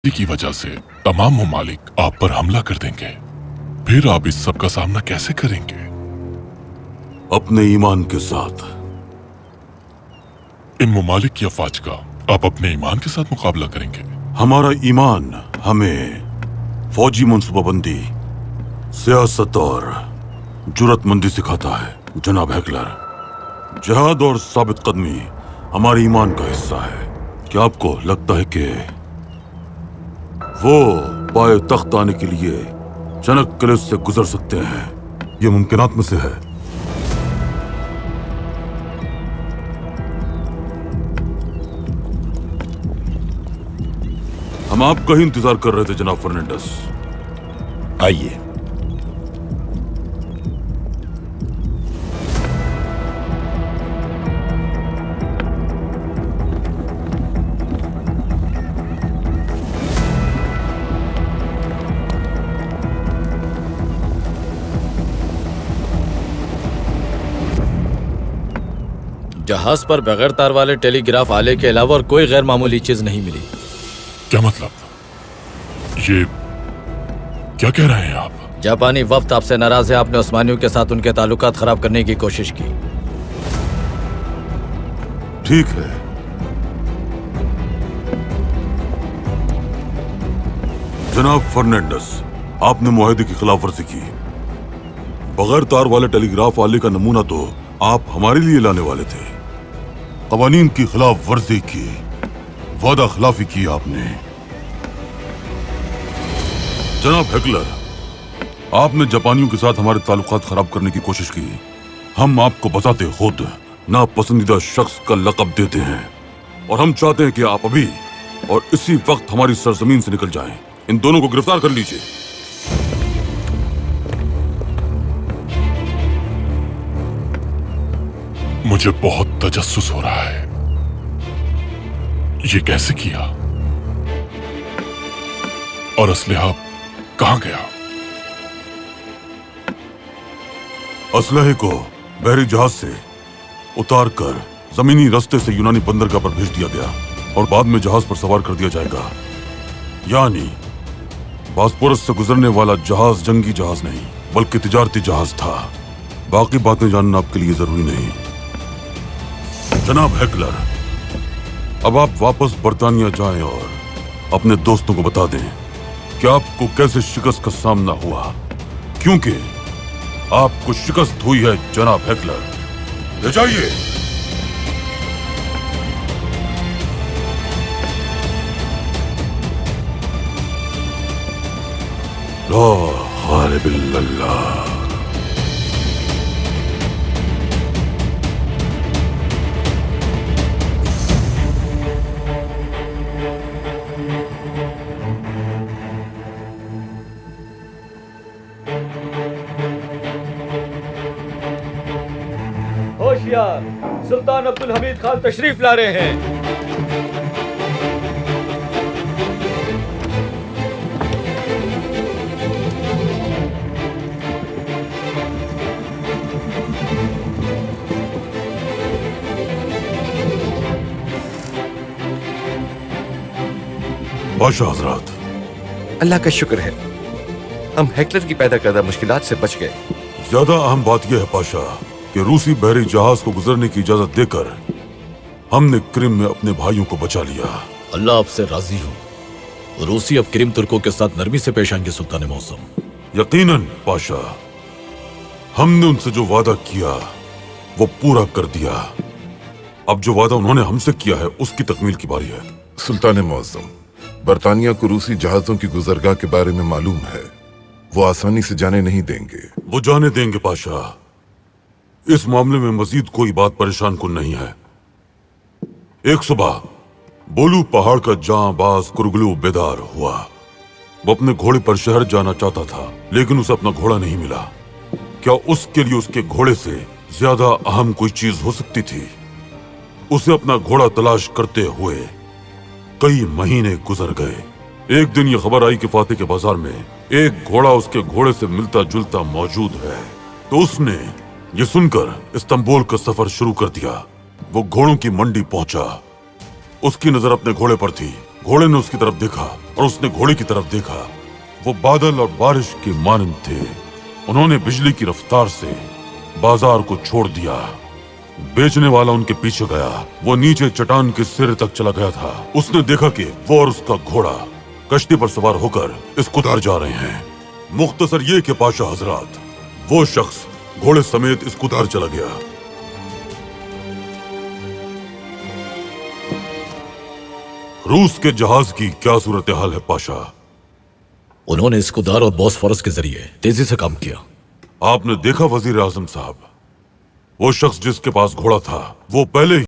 की वजह से तमाम ममालिक आप पर हमला कर देंगे, फिर आप इस सब का सामना कैसे करेंगे? अपने ईमान के साथ। इन ममालिक की अफवाज का आप अपने ईमान के साथ मुकाबला करेंगे? हमारा ईमान हमें फौजी मनसूबाबंदी, सियासत और जुर्रतमंदी सिखाता है जनाब हेकलर। जिहाद और साबित कदमी हमारे ईमान का हिस्सा है। क्या आपको लगता है कि वो पाए तख्त आने के लिए चनक किले से गुजर सकते हैं? ये मुमकिनात में से है। हम आपका ही इंतजार कर रहे थे जनाब फर्नांडिस। आइए। जहाज पर बगैर तार वाले टेलीग्राफ आले के अलावा और कोई गैर मामूली चीज नहीं मिली। क्या मतलब? ये क्या कह रहे हैं आप? जापानी वफ्द आपसे नाराज है। आपने उस्मानियों के साथ उनके ताल्लुकात खराब करने की कोशिश की। ठीक है, जनाब फर्नांडिस, आपने मुआहदे की खिलाफवर्जी की। बगैर तार वाले टेलीग्राफ वाले का नमूना तो आप हमारे लिए लाने वाले थे। कवानीन की खिलाफ वर्जी की, वादा खिलाफी की आपने। जनाब हेकलर, आपने जापानियों के साथ हमारे ताल्लुकात खराब करने की कोशिश की। हम आपको बताते खुद नापसंदीदा शख्स का लक़ब देते हैं और हम चाहते हैं कि आप अभी और इसी वक्त हमारी सरजमीन से निकल जाएं। इन दोनों को गिरफ्तार कर लीजिए। मुझे बहुत तजस्सुस हो रहा है। ये कैसे किया? और असलहा कहां गया? असलहे को बहरी जहाज से उतारकर जमीनी रास्ते से यूनानी बंदरगाह पर भेज दिया गया और बाद में जहाज पर सवार कर दिया जाएगा। यानी बास्पोरस से गुजरने वाला जहाज जंगी जहाज नहीं बल्कि तिजारती जहाज था। बाकी बातें जानना आपके लिए जरूरी नहीं। जनाब हेकलर, अब आप वापस बर्तानिया जाएं और अपने दोस्तों को बता दें कि आपको कैसे शिकस्त का सामना हुआ, क्योंकि आपको शिकस्त हुई है जनाब हेकलर। ले जाइए। ला गालिब इल्लल्लाह। होशियार, सुल्तान अब्दुल हमीद खान तशरीफ ला रहे हैं। बादशाह हजरात, अल्लाह का शुक्र है हम हेकलर की पैदा करदा मुश्किलात से बच गए। ज्यादा अहम बात यह है पाशा कि रूसी बहरी जहाज को गुजरने की इजाजत देकर हमने क्रिम में अपने भाइयों को बचा लिया। अल्लाह आपसे राजी हो। रूसी अब क्रिम तुर्कों के साथ नरमी से पेश आएंगे सुल्तान मौसम। यकीनन पाशा, हमने उनसे जो वादा किया वो पूरा कर दिया। अब जो वादा उन्होंने हमसे किया है उसकी तकमील की बारी है। सुल्तान मुअज्जम, बरतानिया को रूसी जहाजों की गुजरगाह के बारे में मालूम है। वो आसानी से जाने नहीं देंगे। वो जाने देंगे पाशा। इस मामले में मजीद कोई बात परेशान कुन नहीं है। एक सुबह बोलू पहाड़ का जांबाज कुरगलू बेदार हुआ। वो अपने घोड़े पर शहर जाना चाहता था, लेकिन उसे अपना घोड़ा नहीं मिला। क्या उसके लिए उसके घोड़े से ज्यादा अहम कोई चीज हो सकती थी? उसे अपना घोड़ा तलाश करते हुए कई महीने गुजर गए। एक दिन ये खबर आई कि फातेह के बाजार में एक घोड़ा उसके घोड़े से मिलता जुलता मौजूद है। तो उसने ये सुनकर इस्तांबुल का सफर शुरू कर दिया। वो घोड़ों की मंडी पहुंचा। उसकी नजर अपने घोड़े पर थी। घोड़े ने उसकी तरफ देखा और उसने घोड़े की तरफ देखा। वो बादल और बारिश के मानंद थे। उन्होंने बिजली की रफ्तार से बाजार को छोड़ दिया। बेचने वाला उनके पीछे गया। वो नीचे चट्टान के सिरे तक चला गया था। उसने देखा कि वो और उसका घोड़ा कश्ती पर सवार होकर इस्कुदार जा रहे हैं। मुख्तसर ये कि पाशा हजरात, वो शख्स घोड़े समेत इस्कुदार चला गया। रूस के जहाज की क्या सूरत हाल है पाशा? उन्होंने इस्कुदार और बॉस्फोरस के जरिए तेजी से काम किया। आपने देखा वजीर आजम साहब, वो शख्स जिसके पास घोड़ा था वो पहले ही